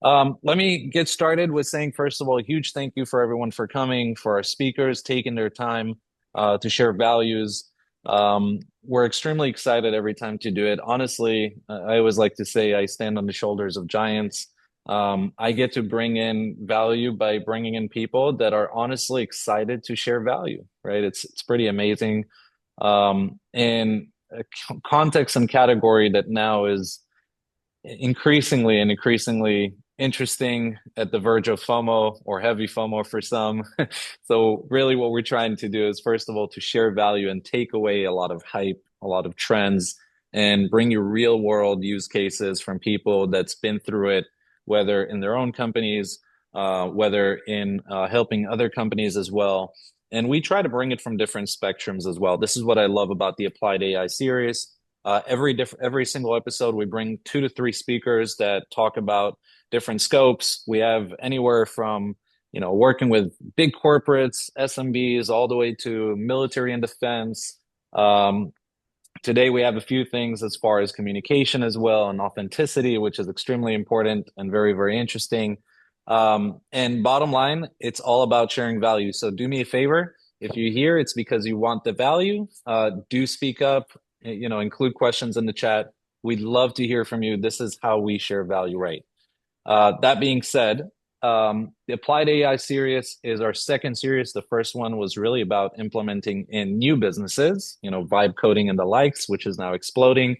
Let me get started with saying, first of all, a huge thank you for everyone for coming, for our speakers taking their time to share values. We're extremely excited every time to do it. Honestly, I always like to say I stand on the shoulders of giants. I get to bring in value by bringing in people that are honestly excited to share value, right? It's pretty amazing. In a context and category that now is increasingly interesting at the verge of FOMO or heavy FOMO for some. So really what we're trying to do is first of all to share value and take away a lot of hype, a lot of trends, and bring you real world use cases from people that's been through it, whether in their own companies, whether in helping other companies as well. And we try to bring it from different spectrums as well. This is what I love about the Applied AI series. Every single episode, we bring 2 to 3 speakers that talk about different scopes. We have anywhere from working with big corporates, SMBs, all the way to military and defense. Um, Today, we have a few things as far as communication as well and authenticity, which is extremely important and very, very interesting. And bottom line, it's all about sharing value. So do me a favor. If you're here, it's because you want the value. Do speak up, include questions in the chat. We'd love to hear from you. This is how we share value, right? That being said, the Applied AI series is our second series. The first one was really about implementing in new businesses, vibe coding and the likes, which is now exploding.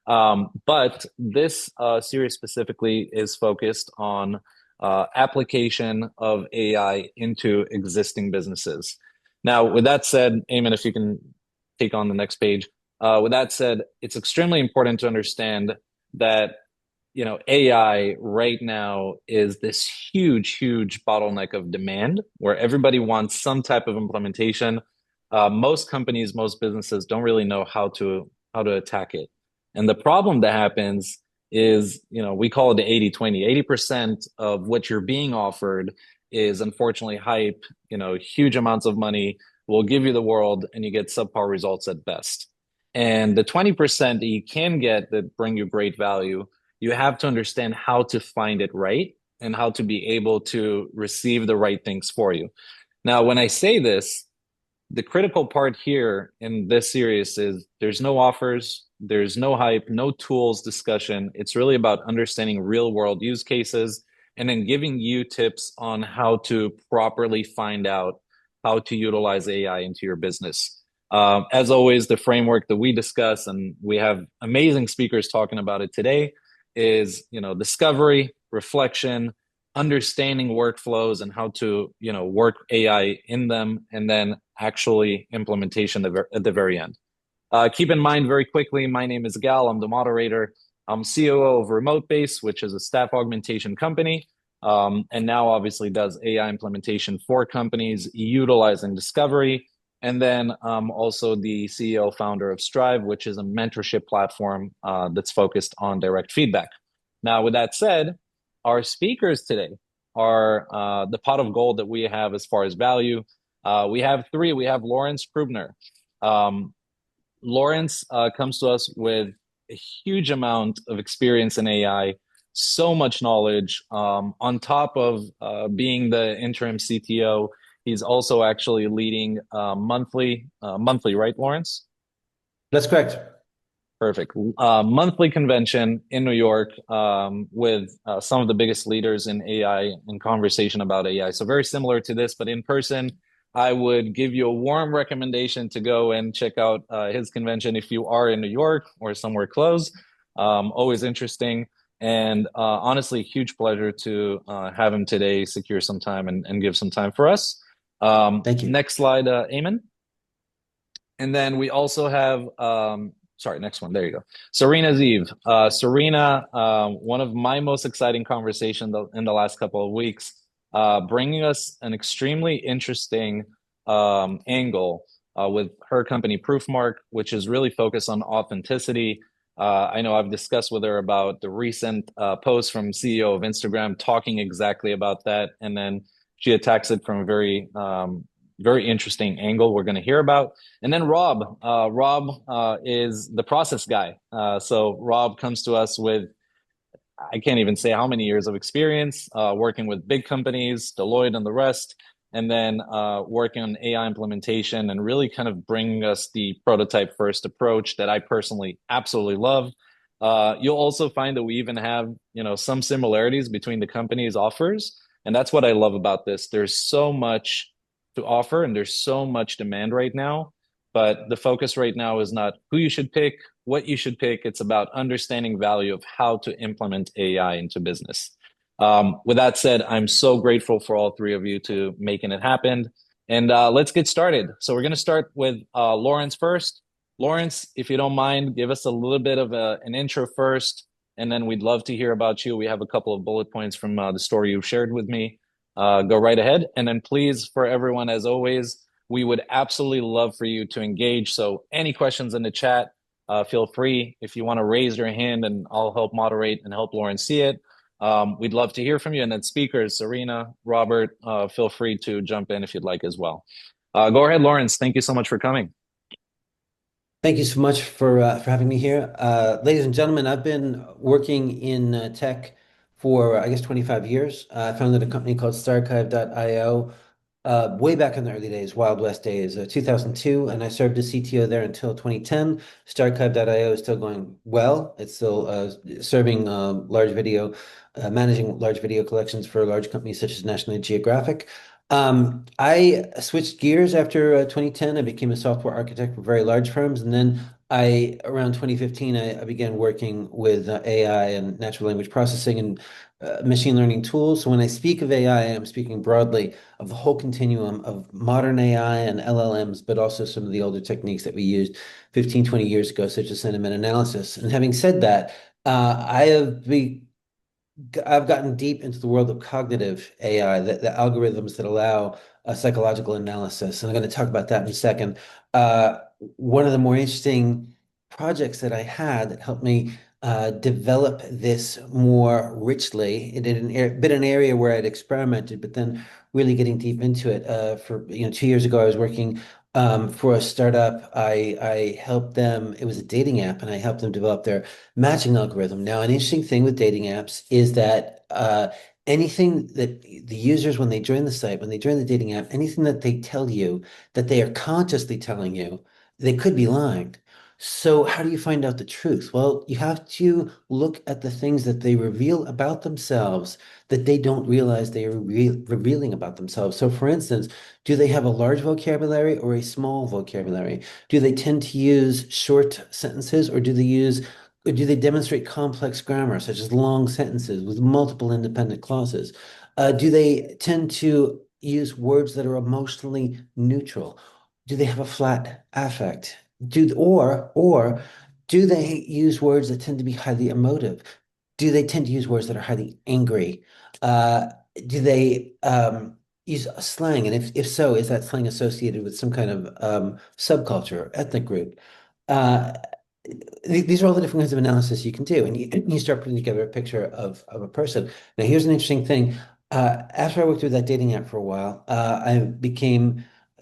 But this series specifically is focused on application of AI into existing businesses. Now, with that said, Eamon, if you can take on the next page. With that said, it's extremely important to understand that AI right now is this huge bottleneck of demand where everybody wants some type of implementation. Most companies, most businesses don't really know how to attack it. And the problem that happens is, we call it the 80/20. 80% of what you're being offered is unfortunately hype, huge amounts of money will give you the world and you get subpar results at best. And the 20% that you can get that bring you great value, you have to understand how to find it right and how to be able to receive the right things for you. Now, when I say this, the critical part here in this series is there's no offers, there's no hype, no tools discussion. It's really about understanding real world use cases and then giving you tips on how to properly find out how to utilize AI into your business. As always, the framework that we discuss, and we have amazing speakers talking about it today, is discovery, reflection, understanding workflows and how to work AI in them, and then actually implementation at the very end. Keep in mind very quickly, my name is Gal. I'm the moderator. I'm COO of Remote Base, which is a staff augmentation company, and now obviously does AI implementation for companies utilizing discovery. And then also the CEO founder of Strive, which is a mentorship platform that's focused on direct feedback. Now, with that said, our speakers today are the pot of gold that we have as far as value. We have three. We have Lawrence Krubner. Lawrence comes to us with a huge amount of experience in AI, so much knowledge. On top of being the interim CTO, he's also actually leading monthly, right, Lawrence? That's correct. Perfect. Monthly convention in New York with some of the biggest leaders in AI and conversation about AI. So very similar to this, but in person. I would give you a warm recommendation to go and check out his convention if you are in New York or somewhere close. Always interesting. And honestly, huge pleasure to have him today secure some time and give some time for us. Thank you. Next slide, Eamon. And then we also have, sorry, next one. There you go. Sarina's Eve. Sarina, one of my most exciting conversations in the last couple of weeks, bringing us an extremely interesting angle with her company Proofmark, which is really focused on authenticity. I know I've discussed with her about the recent post from CEO of Instagram talking exactly about that, and then she attacks it from a very interesting angle we're going to hear about. And then Rob is the process guy. So Rob comes to us with I can't even say how many years of experience working with big companies, Deloitte and the rest, and then working on AI implementation and really kind of bringing us the prototype first approach that I personally absolutely love. You'll also find that we even have, some similarities between the company's offers, and that's what I love about this. There's so much to offer, and there's so much demand right now. But the focus right now is not who you should pick, what you should pick. It's about understanding value of how to implement AI into business. With that said, I'm so grateful for all three of you to making it happen. And let's get started. So we're going to start with Lawrence first. Lawrence, if you don't mind, give us a little bit of an intro first, and then we'd love to hear about you. We have a couple of bullet points from the story you shared with me. Go right ahead. And then please, for everyone, as always, we would absolutely love for you to engage. So any questions in the chat, feel free. If you want to raise your hand and I'll help moderate and help Lauren see it. We'd love to hear from you. And then speakers, Sarina, Robert, feel free to jump in if you'd like as well. Go ahead, Lawrence. Thank you so much for coming. Thank you so much for having me here. Ladies and gentlemen, I've been working in tech for, I guess, 25 years. I founded a company called Starchive.io way back in the early days, Wild West days, 2002, and I served as CTO there until 2010. Starchive.io is still going well. It's still serving managing large video collections for large companies such as National Geographic. I switched gears after 2010. I became a software architect for very large firms, and then around 2015, I began working with AI and natural language processing and machine learning tools. So when I speak of AI, I'm speaking broadly of the whole continuum of modern AI and LLMs, but also some of the older techniques that we used 15, 20 years ago, such as sentiment analysis. And having said that, I've gotten deep into the world of cognitive AI, the algorithms that allow a psychological analysis. And I'm going to talk about that in a second. One of the more interesting projects that I had that helped me develop this more richly. It had been an area where I'd experimented, but then really getting deep into it. For 2 years ago, I was working for a startup. I helped them. It was a dating app, and I helped them develop their matching algorithm. Now, an interesting thing with dating apps is that anything that the users, when they join the site, when they join the dating app, anything that they tell you that they are consciously telling you, they could be lying. So how do you find out the truth? Well, you have to look at the things that they reveal about themselves that they don't realize they are revealing about themselves. So for instance, do they have a large vocabulary or a small vocabulary? Do they tend to use short sentences, or do they demonstrate complex grammar, such as long sentences with multiple independent clauses? Do they tend to use words that are emotionally neutral? Do they have a flat affect? Or do they use words that tend to be highly emotive? Do they tend to use words that are highly angry? Uh, do they use slang? And if so, is that slang associated with some kind of subculture or ethnic group? Uh, these are all the different kinds of analysis you can do, and you start putting together a picture of a person. Now, here's an interesting thing. After I worked with that dating app for a while, I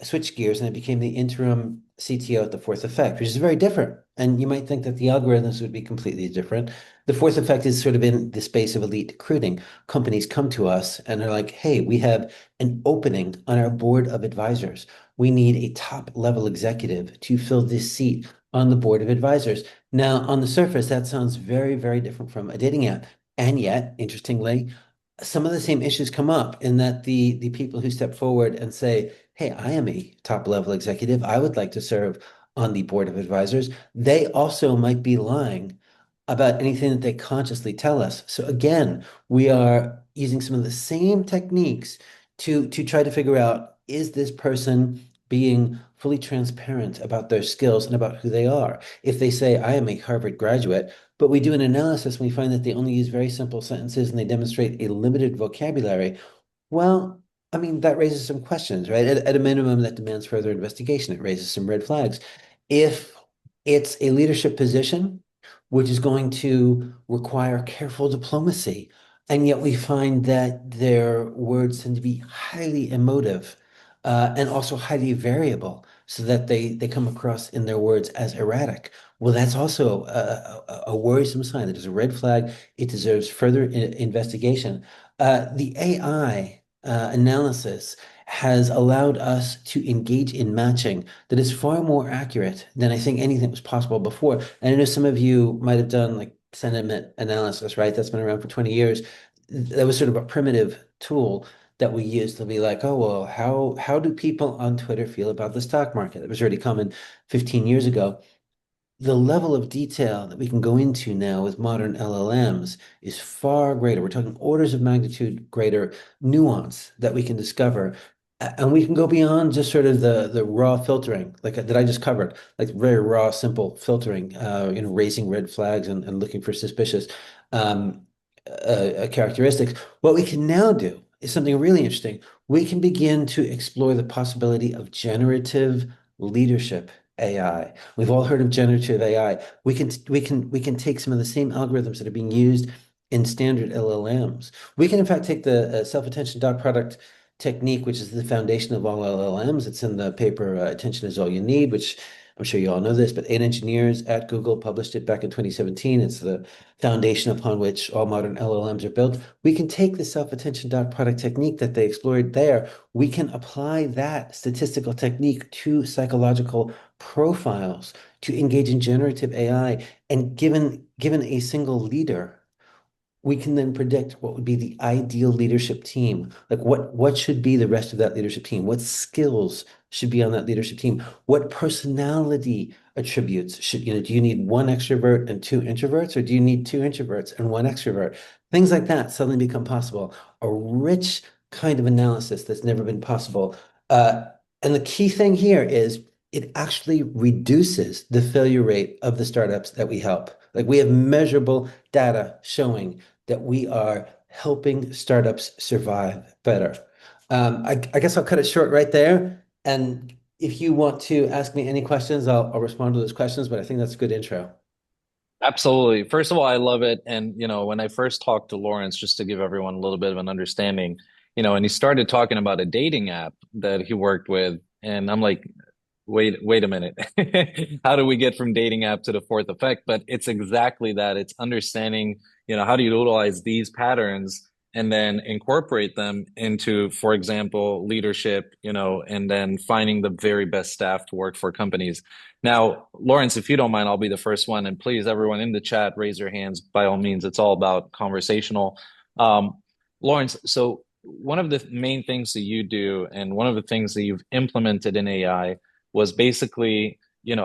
switched gears and I became the interim CTO at the Fourth Effect, which is very different. And you might think that the algorithms would be completely different. The Fourth Effect is sort of in the space of elite recruiting. Companies come to us and they're like, hey, we have an opening on our board of advisors. We need a top level executive to fill this seat on the board of advisors. Now, on the surface, that sounds very, very different from a dating app. And yet, interestingly, some of the same issues come up in that the people who step forward and say, hey, I am a top level executive. I would like to serve on the board of advisors. They also might be lying about anything that they consciously tell us. So again, we are using some of the same techniques to try to figure out, is this person being fully transparent about their skills and about who they are? If they say, I am a Harvard graduate, but we do an analysis and we find that they only use very simple sentences and they demonstrate a limited vocabulary, well, I mean, that raises some questions, right? At a minimum, that demands further investigation. It raises some red flags. If it's a leadership position, which is going to require careful diplomacy, and yet we find that their words tend to be highly emotive, and also highly variable, so that they come across in their words as erratic. Well, that's also a worrisome sign. That is a red flag. It deserves further investigation. The AI analysis has allowed us to engage in matching that is far more accurate than I think anything was possible before. And I know some of you might have done like sentiment analysis, right? That's been around for 20 years. That was sort of a primitive tool that we used to be like, oh, well, how do people on Twitter feel about the stock market? It was already common 15 years ago. The level of detail that we can go into now with modern LLMs is far greater. We're talking orders of magnitude greater nuance that we can discover. And we can go beyond just sort of the raw filtering, like that I just covered, like very raw, simple filtering, raising red flags and looking for suspicious um, characteristics. What we can now do is something really interesting. We can begin to explore the possibility of generative leadership AI. We've all heard of generative AI. We can take some of the same algorithms that are being used in standard LLMs. We can in fact take the self-attention dot product technique, which is the foundation of all LLMs. It's in the paper Attention is All You Need, which I'm sure you all know this, but 8 engineers at Google published it back in 2017. It's the foundation upon which all modern LLMs are built. We can take the self-attention dot product technique that they explored there. We can apply that statistical technique to psychological profiles to engage in generative AI. And given a single leader, we can then predict what would be the ideal leadership team. Like what should be the rest of that leadership team? What skills should be on that leadership team? What personality attributes do you need one extrovert and two introverts, or do you need two introverts and one extrovert? Things like that suddenly become possible. A rich kind of analysis that's never been possible. Uh, and the key thing here is it actually reduces the failure rate of the startups that we help. Like we have measurable data showing that we are helping startups survive better. I guess I'll cut it short right there. And if you want to ask me any questions, I'll respond to those questions, but I think that's a good intro. Absolutely. First of all, I love it. And, when I first talked to Lawrence, just to give everyone a little bit of an understanding, and he started talking about a dating app that he worked with. And I'm like, wait a minute. How do we get from dating app to the fourth effect? But it's exactly that. It's understanding, how do you utilize these patterns and then incorporate them into, for example, leadership, and then finding the very best staff to work for companies. Now, Lawrence, if you don't mind, I'll be the first one. And please, everyone in the chat, raise your hands by all means. It's all about conversational. Um, Lawrence, so one of the main things that you do and one of the things that you've implemented in AI was basically,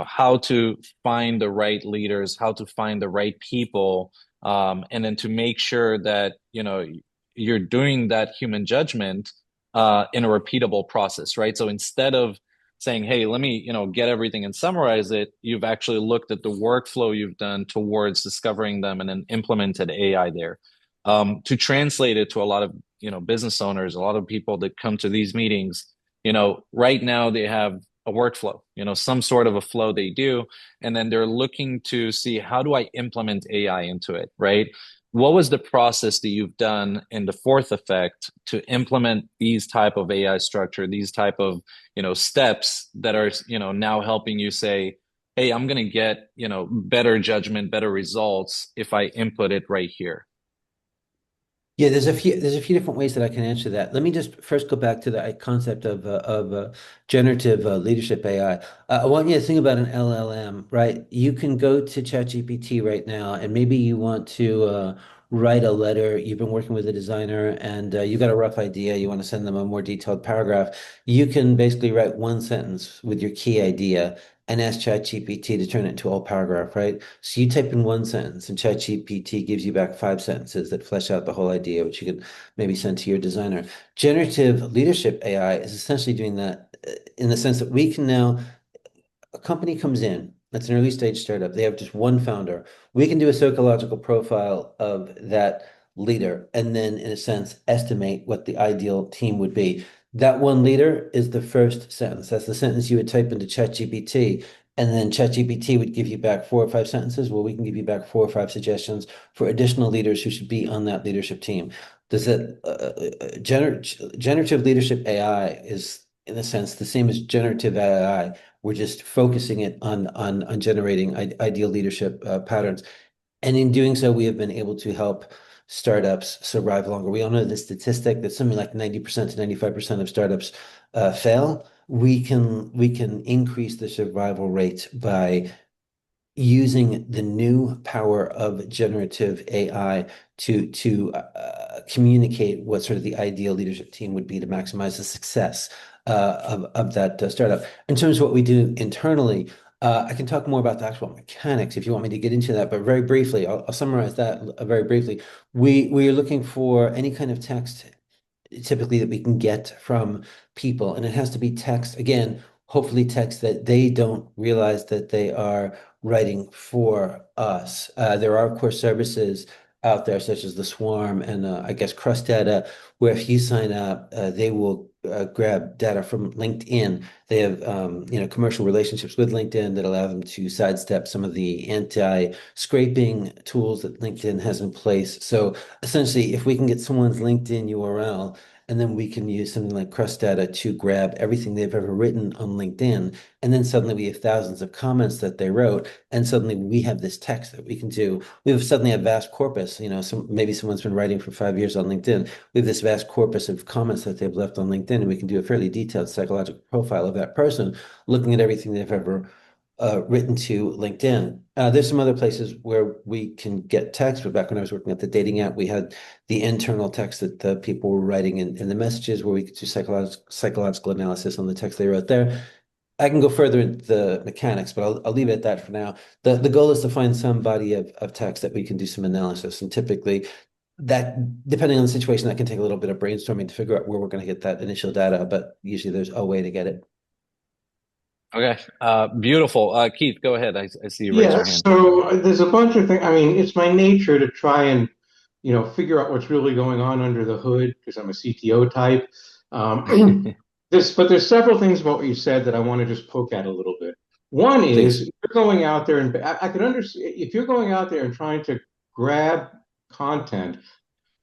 how to find the right leaders, how to find the right people, and then to make sure that, you're doing that human judgment in a repeatable process, right? So instead of saying, hey, let me, get everything and summarize it, you've actually looked at the workflow you've done towards discovering them and then implemented AI there. To translate it to a lot of, business owners, a lot of people that come to these meetings, right now they have a workflow, some sort of a flow they do, and then they're looking to see how do I implement AI into it, right? What was the process that you've done in the fourth effect to implement these type of AI structure, these type of, steps that are, now helping you say, hey, I'm going to get, better judgment, better results if I input it right here. Yeah, there's a few different ways that I can answer that. Let me just first go back to the concept of generative leadership AI. I want you to think about an LLM, right? You can go to ChatGPT right now, and maybe you want to write a letter. You've been working with a designer, and you got a rough idea. You want to send them a more detailed paragraph. You can basically write one sentence with your key idea and ask ChatGPT to turn it into a whole paragraph, right? So you type in one sentence and ChatGPT gives you back 5 sentences that flesh out the whole idea, which you could maybe send to your designer. Generative leadership AI is essentially doing that in the sense that we can now a company comes in, that's an early stage startup, they have just one founder. We can do a psychological profile of that leader and then, in a sense, estimate what the ideal team would be. That one leader is the first sentence. That's the sentence you would type into ChatGPT. And then ChatGPT would give you back 4 or 5 sentences. Well, we can give you back 4 or 5 suggestions for additional leaders who should be on that leadership team. Does that generative leadership AI is in a sense, the same as generative AI. We're just focusing it on generating ideal leadership patterns. And in doing so, we have been able to help startups survive longer. We all know the statistic that something like 90% to 95% of startups fail. We can increase the survival rate by using the new power of generative AI to communicate what sort of the ideal leadership team would be to maximize the success of that startup. In terms of what we do internally, I can talk more about the actual mechanics if you want me to get into that, but very briefly, I'll summarize that very briefly. We are looking for any kind of text typically that we can get from people. And it has to be text, again, hopefully text that they don't realize that they are writing for us. There are, of course, services out there such as the Swarm and I guess Crust Data, where if you sign up, they will grab data from LinkedIn. They have commercial relationships with LinkedIn that allow them to sidestep some of the anti-scraping tools that LinkedIn has in place. So essentially, if we can get someone's LinkedIn URL, and then we can use something like Crust Data to grab everything they've ever written on LinkedIn. And then suddenly we have thousands of comments that they wrote. And suddenly we have this text that we can do. We have suddenly a vast corpus. Maybe someone's been writing for 5 years on LinkedIn. We have this vast corpus of comments that they've left on LinkedIn, and we can do a fairly detailed psychological profile of that person, looking at everything they've ever written to LinkedIn. There's some other places where we can get text, but back when I was working at the dating app, we had the internal text that the people were writing in the messages where we could do psychological analysis on the text they wrote there. I can go further into the mechanics, but I'll leave it at that for now. The goal is to find some body of text that we can do some analysis. And typically that, depending on the situation, that can take a little bit of brainstorming to figure out where we're going to get that initial data, but usually there's a way to get it. Okay. Beautiful. Keith, go ahead. I see you raise Yeah, your hand. so there's a bunch of things. I mean, it's my nature to try and, figure out what's really going on under the hood because I'm a CTO type. But there's several things about what you said that I want to just poke at a little bit. One is Please. if you're going out there and I can understand if you're going out there and trying to grab content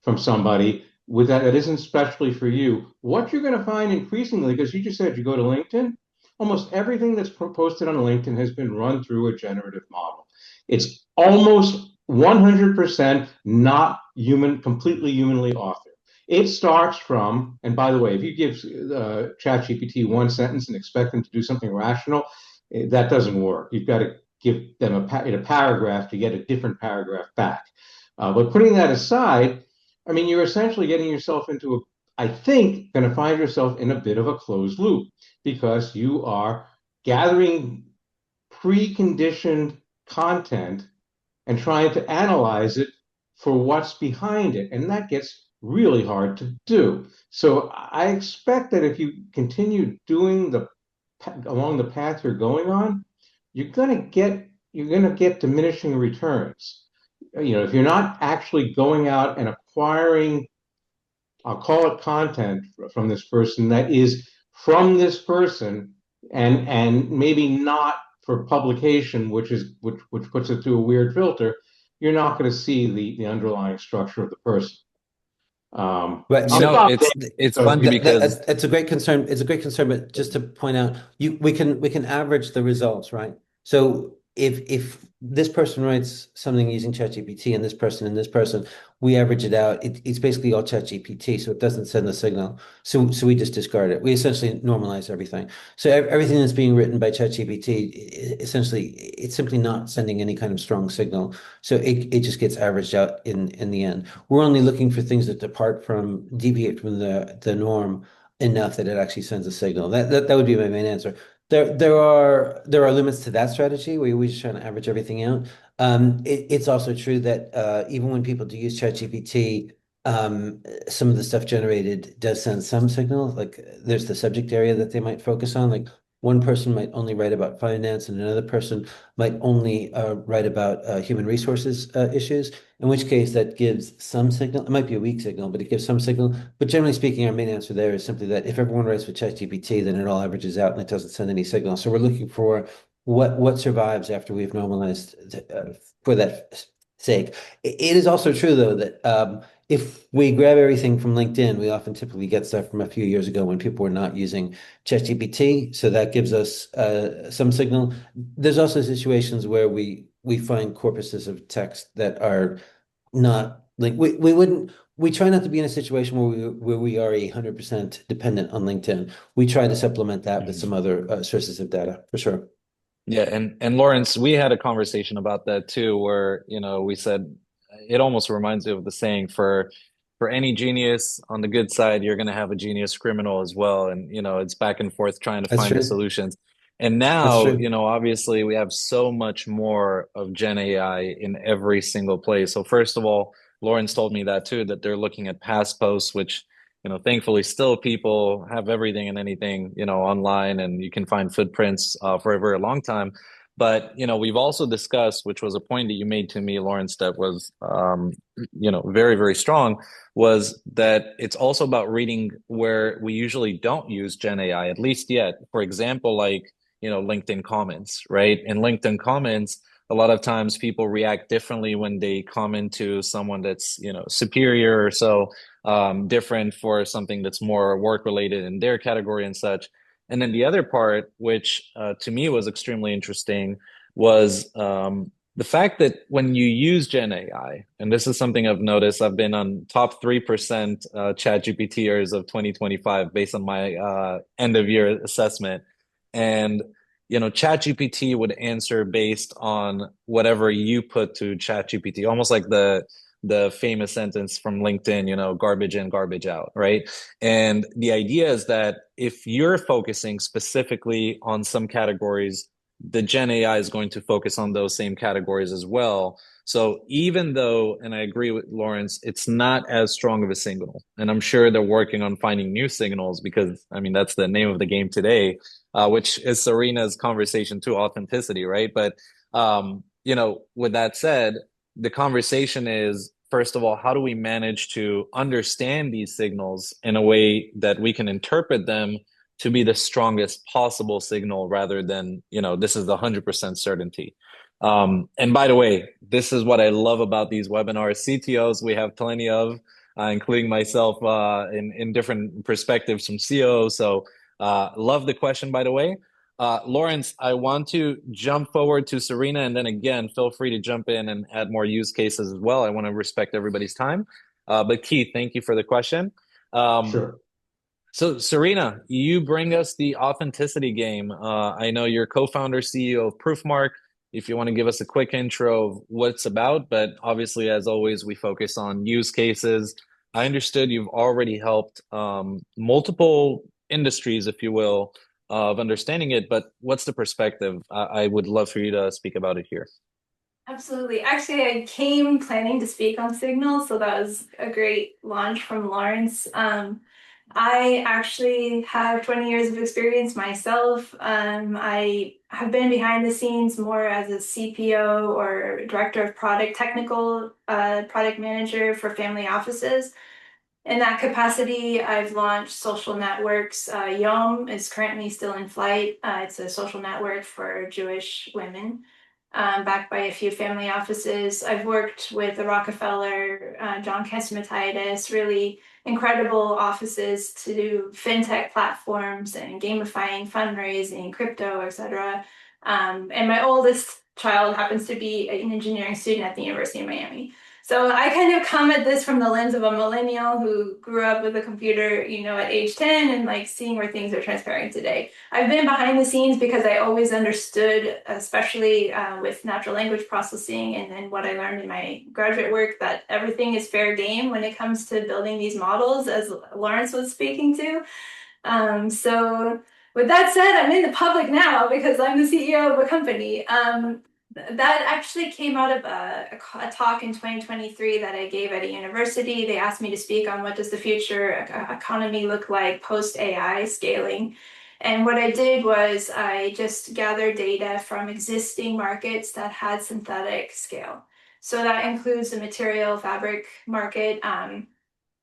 from somebody with that isn't specially for you, what you're going to find increasingly, because you just said you go to LinkedIn, almost everything that's posted on LinkedIn has been run through a generative model. It's almost 100% not human, completely humanly authored. It starts from, and by the way, if you give ChatGPT one sentence and expect them to do something rational, that doesn't work. You've got to give them a paragraph to get a different paragraph back. But putting that aside, I mean, you're essentially getting yourself into I think, going to find yourself in a bit of a closed loop because you are gathering preconditioned content and trying to analyze it for what's behind it. And that gets really hard to do. So I expect that if you continue doing along the path you're going on, you're going to get diminishing returns. If you're not actually going out and acquiring, I'll call it content from this person that is from this person and maybe not for publication, which puts it through a weird filter, you're not going to see the underlying structure of the person. Right. You I'll know, stop it's there funny because It's a great concern. It's a great concern, but just to point out, we can average the results, right? So if this person writes something using ChatGPT and this person, we average it out. It's basically all ChatGPT, so it doesn't send the signal. So we just discard it. We essentially normalize everything. So everything that's being written by ChatGPT, essentially, it's simply not sending any kind of strong signal. So it just gets averaged out in the end. We're only looking for things that deviate from the norm enough that it actually sends a signal. That would be my main answer. There are limits to that strategy where we just trying to average everything out. It's also true that even when people do use ChatGPT, some of the stuff generated does send some signal. Like there's the subject area that they might focus on. Like one person might only write about finance, and another person might only write about human resources issues. In which case, that gives some signal. It might be a weak signal, but it gives some signal. But generally speaking, our main answer there is simply that if everyone writes with ChatGPT, then it all averages out and it doesn't send any signal. So we're looking for what survives after we've normalized for that sake. It is also true, though, that if we grab everything from LinkedIn, we often typically get stuff from a few years ago when people were not using ChatGPT. So that gives us some signal. There's also situations where we find corpuses of text that are not like we wouldn't we try not to be in a situation where we are 100% dependent on LinkedIn. We try to supplement that with some other sources of data for sure. Yeah, and Lawrence, we had a conversation about that too, where, we said it almost reminds me of the saying for any genius on the good side, you're gonna have a genius criminal as well. And it's back and forth trying to That's find the true. solutions. And That's now, true. obviously we have so much more of Gen AI in every single place. So first of all, Lawrence told me that too, that they're looking at past posts, which thankfully still people have everything and anything, online, and you can find footprints for a very long time. But, we've also discussed, which was a point that you made to me, Lawrence, that was, very, very strong, was that it's also about reading where we usually don't use Gen AI, at least yet. For example, like, LinkedIn comments, right? In LinkedIn comments, a lot of times people react differently when they comment to someone that's, superior or so different for something that's more work related in their category and such. And then the other part, which to me was extremely interesting, was the fact that when you use Gen AI, and this is something I've noticed, I've been on top 3% chat GPTers of 2025 based on my end of year assessment. And chat GPT would answer based on whatever you put to chat GPT, almost like the famous sentence from LinkedIn, garbage in, garbage out, right? And the idea is that if you're focusing specifically on some categories, the Gen AI is going to focus on those same categories as well. So even though, and I agree with Lawrence, it's not as strong of a signal, and I'm sure they're working on finding new signals because, I mean, that's the name of the game today, which is Sarina's conversation to authenticity, right? But, with that said, the conversation is, first of all, how do we manage to understand these signals in a way that we can interpret them to be the strongest possible signal rather than, this is the 100% certainty. And by the way, this is what I love about these webinars. CTOs, we have plenty of, including myself, in different perspectives from COOs. So love the question, by the way. Lawrence, I want to jump forward to Sarina, and then again, feel free to jump in and add more use cases as well. I want to respect everybody's time. But Keith, thank you for the question. Um, Sure. so, Sarina, you bring us the authenticity game. I know you're co-founder, CEO of Proofmark. If you want to give us a quick intro of what it's about, but obviously, as always, we focus on use cases. I understood you've already helped multiple industries, if you will, of understanding it, but what's the perspective? I would love for you to speak about it here. Absolutely. Actually, I came planning to speak on Signal, so that was a great launch from Lawrence. I actually have 20 years of experience myself. I have been behind the scenes more as a CPO or director of product, technical product manager for family offices. In that capacity, I've launched social networks. Yom is currently still in flight. It's a social network for Jewish women, backed by a few family offices. I've worked with the Rockefeller, John Catsimatidis, really incredible offices to do fintech platforms and gamifying fundraising, crypto, etc. And my oldest child happens to be an engineering student at the University of Miami. So I kind of come at this from the lens of a millennial who grew up with a computer, at age 10 and like seeing where things are transparent today. I've been behind the scenes because I always understood, especially with natural language processing and then what I learned in my graduate work, that everything is fair game when it comes to building these models, as Lawrence was speaking to. So with that said, I'm in the public now because I'm the CEO of a company. That actually came out of a talk in 2023 that I gave at a university. They asked me to speak on what does the future economy look like post AI scaling. And what I did was I just gathered data from existing markets that had synthetic scale. So that includes the material fabric market.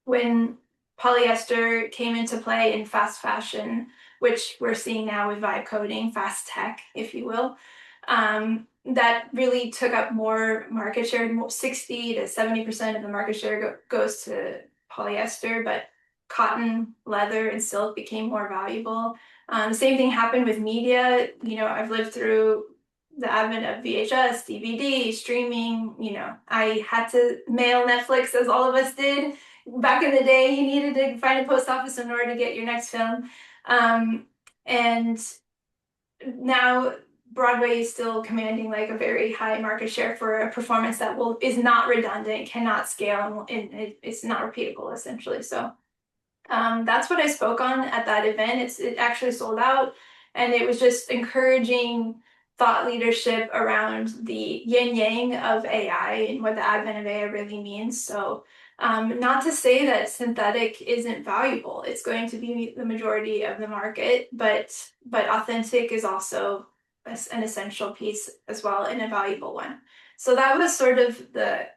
When polyester came into play in fast fashion, which we're seeing now with vibe coding, fast tech, if you will, that really took up more market share. 60 to 70% of the market share goes to polyester, but cotton, leather, and silk became more valuable. The same thing happened with media. I've lived through the advent of VHS, DVD, streaming. I had to mail Netflix, as all of us did. Back in the day, you needed to find a post office in order to get your next film. And now Broadway is still commanding like a very high market share for a performance that is not redundant, cannot scale, and it's not repeatable essentially. So that's what I spoke on at that event. It actually sold out, and it was just encouraging thought leadership around the yin yang of AI and what the advent of AI really means. So not to say that synthetic isn't valuable. It's going to be the majority of the market, but authentic is also an essential piece as well, and a valuable one. So that was sort of the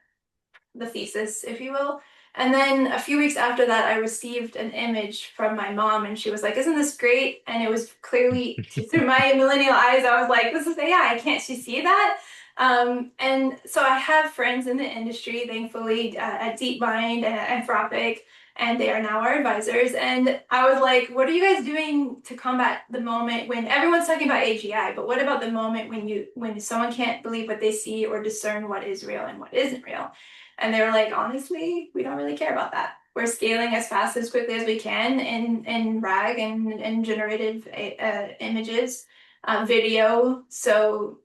thesis, if you will. And then a few weeks after that, I received an image from my mom, and she was like, "Isn't this great?" And it was clearly through my millennial eyes, I was like, "This is AI. Can't she see that?" And so I have friends in the industry, thankfully, at DeepMind and at Anthropic, and they are now our advisors. And I was like, "What are you guys doing to combat the moment when everyone's talking about AGI, but what about the moment when someone can't believe what they see or discern what is real and what isn't real?" And they were like, "Honestly, we don't really care about that. We're scaling as fast as quickly as we can in RAG and generative images, video. So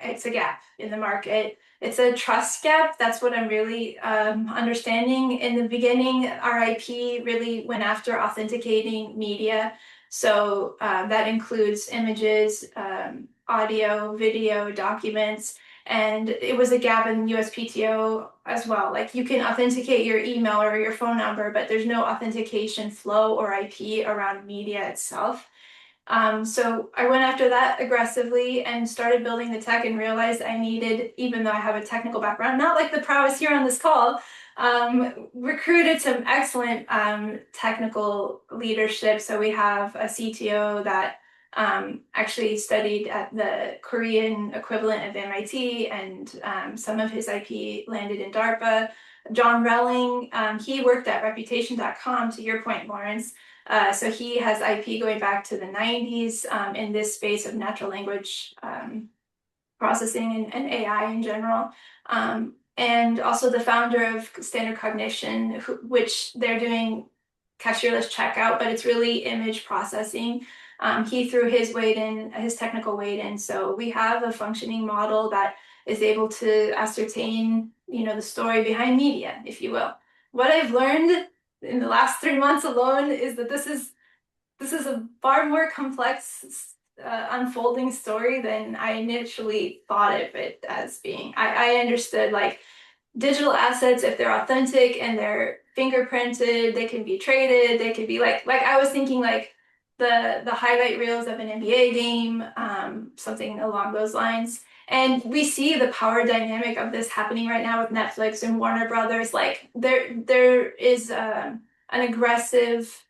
it's a gap in the market. It's a trust gap. That's what I'm really understanding. In the beginning, our IP really went after authenticating media. So that includes images, audio, video, documents. And it was a gap in USPTO as well. Like, you can authenticate your email or your phone number, but there's no authentication flow or IP around media itself. So I went after that aggressively and started building the tech, and realized I needed, even though I have a technical background, not like the prowess here on this call, recruited some excellent technical leadership. So we have a CTO that actually studied at the Korean equivalent of MIT, and some of his IP landed in DARPA. John Relling, he worked at reputation.com, to your point, Lawrence. So he has IP going back to the 90s in this space of natural language processing and AI in general. And also the founder of Standard Cognition, which they're doing cashierless checkout, but it's really image processing. He threw his weight in, his technical weight in. So we have a functioning model that is able to ascertain, the story behind media, if you will. What I've learned in the last 3 months alone is that this is a far more complex unfolding story than I initially thought of it as being. I understood, like, digital assets, if they're authentic and they're fingerprinted, they can be traded. They could be like I was thinking, like, the highlight reels of an NBA game, something along those lines. And we see the power dynamic of this happening right now with Netflix and Warner Brothers. Like, there is an aggressive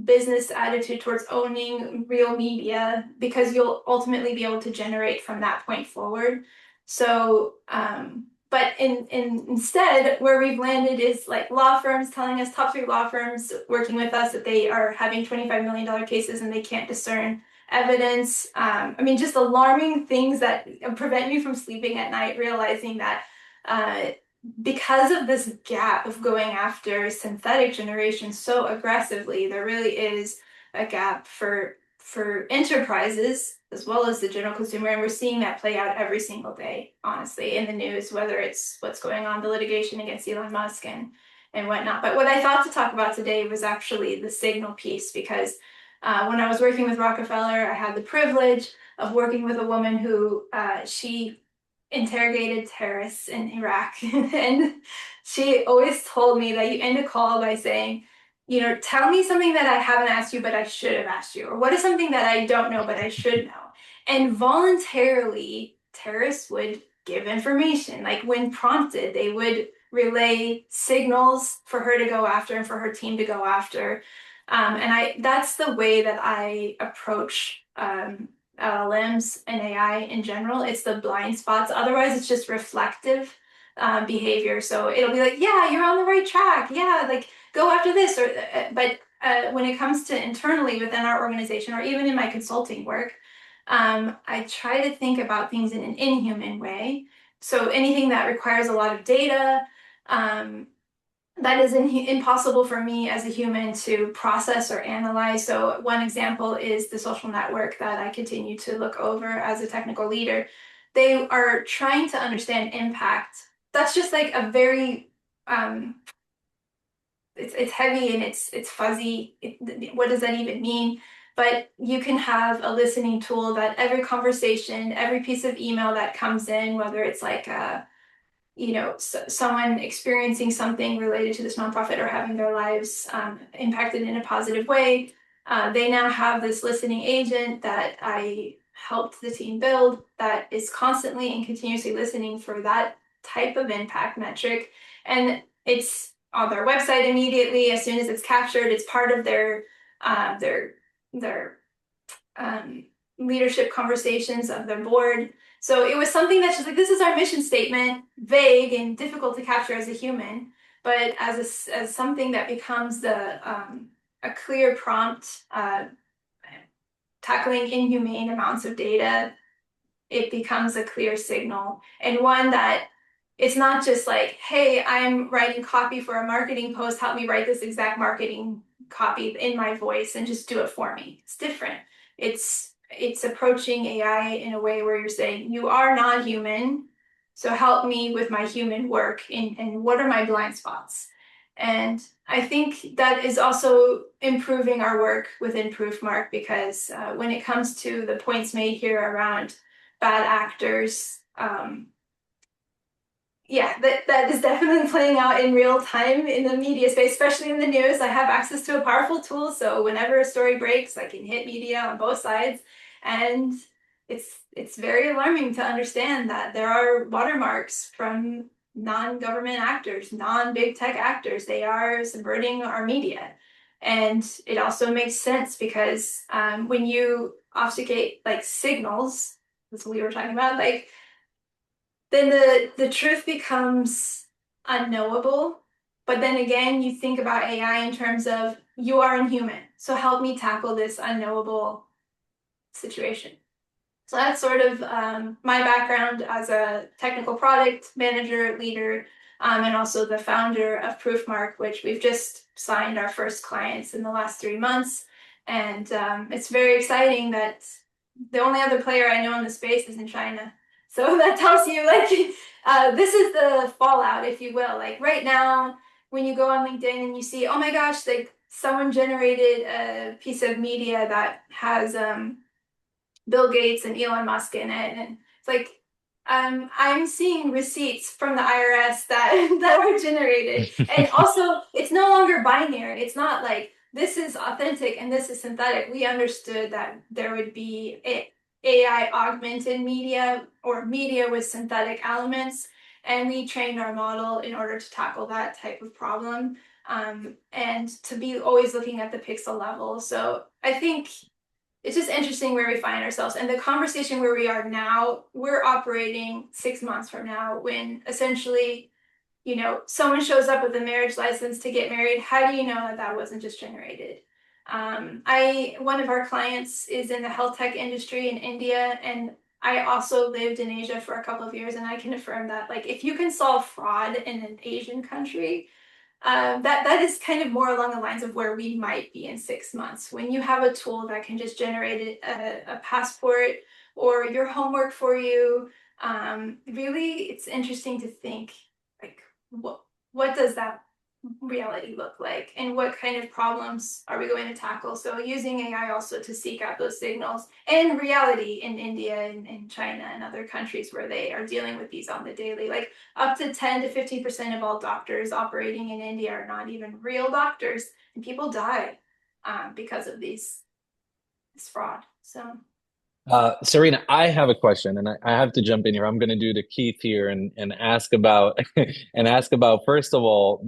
business attitude towards owning real media, because you'll ultimately be able to generate from that point forward. So, but instead, where we've landed is like law firms telling us, top 3 law firms working with us, that they are having $25 million cases and they can't discern evidence. I mean, just alarming things that prevent me from sleeping at night, realizing that because of this gap of going after synthetic generation so aggressively, there really is a gap for enterprises as well as the general consumer. And we're seeing that play out every single day, honestly, in the news, whether it's what's going on, the litigation against Elon Musk and whatnot. But what I thought to talk about today was actually the signal piece, because when I was working with Rockefeller, I had the privilege of working with a woman who she interrogated terrorists in Iraq. And she always told me that you end a call by saying, tell me something that I haven't asked you, but I should have asked you. Or what is something that I don't know, but I should know? And voluntarily, terrorists would give information. Like, when prompted, they would relay signals for her to go after and for her team to go after. And that's the way that I approach LLMs and AI in general. It's the blind spots. Otherwise, it's just reflective behavior. So it'll be like, yeah, you're on the right track. Yeah, like go after this. Or but when it comes to internally within our organization, or even in my consulting work, I try to think about things in an inhuman way. So anything that requires a lot of data, that is impossible for me as a human to process or analyze. So one example is the social network that I continue to look over as a technical leader. They are trying to understand impact. That's just like a very it's heavy and it's fuzzy. What does that even mean? But you can have a listening tool that every conversation, every piece of email that comes in, whether it's like a someone experiencing something related to this nonprofit or having their lives impacted in a positive way. They now have this listening agent that I helped the team build that is constantly and continuously listening for that type of impact metric. And it's on their website immediately. As soon as it's captured, it's part of uh, their, their leadership conversations of their board. So it was something that's just like, this is our mission statement, vague and difficult to capture as a human, but as something that becomes a clear prompt, tackling inhumane amounts of data, it becomes a clear signal, and one that it's not just like, hey, I'm writing copy for a marketing post, help me write this exact marketing copy in my voice and just do it for me. It's different. It's approaching AI in a way where you're saying, you are non-human, so help me with my human work, and what are my blind spots? And I think that is also improving our work within Proofmark, because when it comes to the points made here around bad actors, yeah, that is definitely playing out in real time in the media space, especially in the news. I have access to a powerful tool, so whenever a story breaks, I can hit media on both sides, and it's very alarming to understand that there are watermarks from non-government actors, non-big tech actors. They are subverting our media, and it also makes sense because when you obfuscate like signals, that's what we were talking about, like then the truth becomes unknowable. But then again, you think about AI in terms of you are inhuman, so help me tackle this unknowable situation. So that's sort of my background as a technical product manager, leader, and also the founder of Proofmark, which we've just signed our first clients in the last 3 months. And it's very exciting that the only other player I know in the space is in China. So that tells you, like, this is the fallout, if you will. Like right now, when you go on LinkedIn and you see, oh my gosh, like someone generated a piece of media that has Bill Gates and Elon Musk in it, and it's like I'm seeing receipts from the IRS that that were generated, and also it's no longer binary. It's not like this is authentic and this is synthetic. We understood that there would be AI augmented media or media with synthetic elements, and we trained our model in order to tackle that type of problem, and to be always looking at the pixel level. So I think it's just interesting where we find ourselves, and the conversation where we are now. We're operating 6 months from now when essentially, someone shows up with a marriage license to get married. How do you know that that wasn't just generated? One of our clients is in the health tech industry in India, and I also lived in Asia for a couple of years, and I can affirm that, like, if you can solve fraud in an Asian country, that is kind of more along the lines of where we might be in 6 months. When you have a tool that can just generate a passport or your homework for you, really, it's interesting to think, like, what does that reality look like, and what kind of problems are we going to tackle? So using AI also to seek out those signals and reality in India and China and other countries where they are dealing with these on the daily, like up to 10 to 15% of all doctors operating in India are not even real doctors, and people die because of this fraud. So Sarina, I have a question, and I have to jump in here. I'm going to do the Keith here and ask about and ask about first of all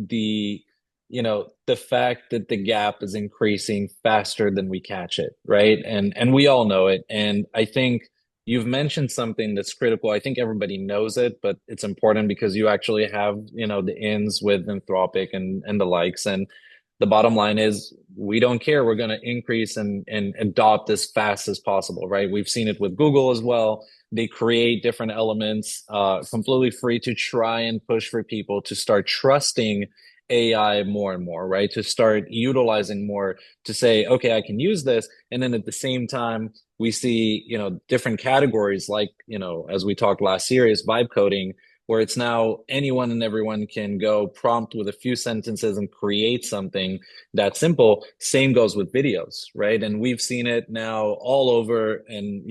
the fact that the gap is increasing faster than we catch it, right? And we all know it. And I think you've mentioned something that's critical. I think everybody knows it, but it's important because you actually have, the ins with Anthropic and the likes. And the bottom line is we don't care. We're going to increase and adopt as fast as possible, right? We've seen it with Google as well. They create different elements, completely free to try and push for people to start trusting AI more and more, right? To start utilizing more to say, okay, I can use this. And then at the same time, we see, different categories like, as we talked last series, vibe coding, where it's now anyone and everyone can go prompt with a few sentences and create something that simple. Same goes with videos, right? And we've seen it now all over. And,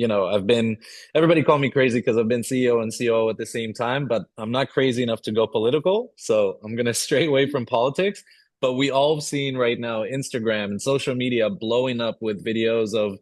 everybody call me crazy because I've been CEO and COO at the same time, but I'm not crazy enough to go political. So I'm going to stray away from politics. But we all have seen right now Instagram and social media blowing up with videos of,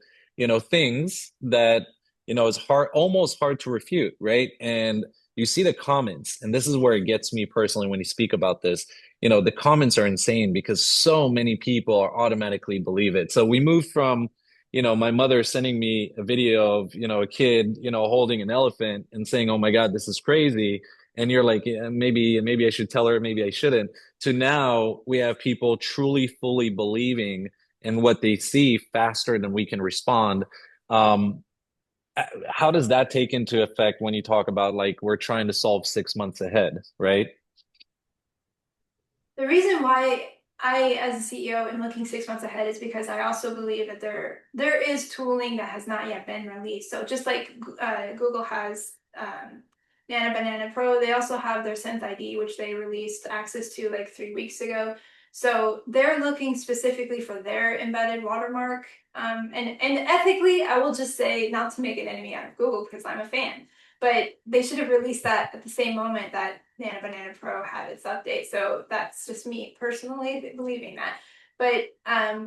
things that, is hard, almost hard to refute, right? And you see the comments, and this is where it gets me personally when you speak about this. The comments are insane because so many people are automatically believe it. So we moved from, my mother sending me a video of, a kid, holding an elephant and saying, "Oh my God, this is crazy." And you're like, yeah, maybe I should tell her, maybe I shouldn't. To now we have people truly, fully believing in what they see faster than we can respond. Um, how does that take into effect when you talk about like we're trying to solve 6 months ahead, right? The reason why I, as a CEO, am looking 6 months ahead is because I also believe that there is tooling that has not yet been released. So just like Google has Nano Banana Pro, they also have their Synth ID, which they released access to like 3 weeks ago. So they're looking specifically for their embedded watermark. And ethically, I will just say, not to make an enemy out of Google because I'm a fan, but they should have released that at the same moment that Nano Banana Pro had its update. So that's just me personally believing that. But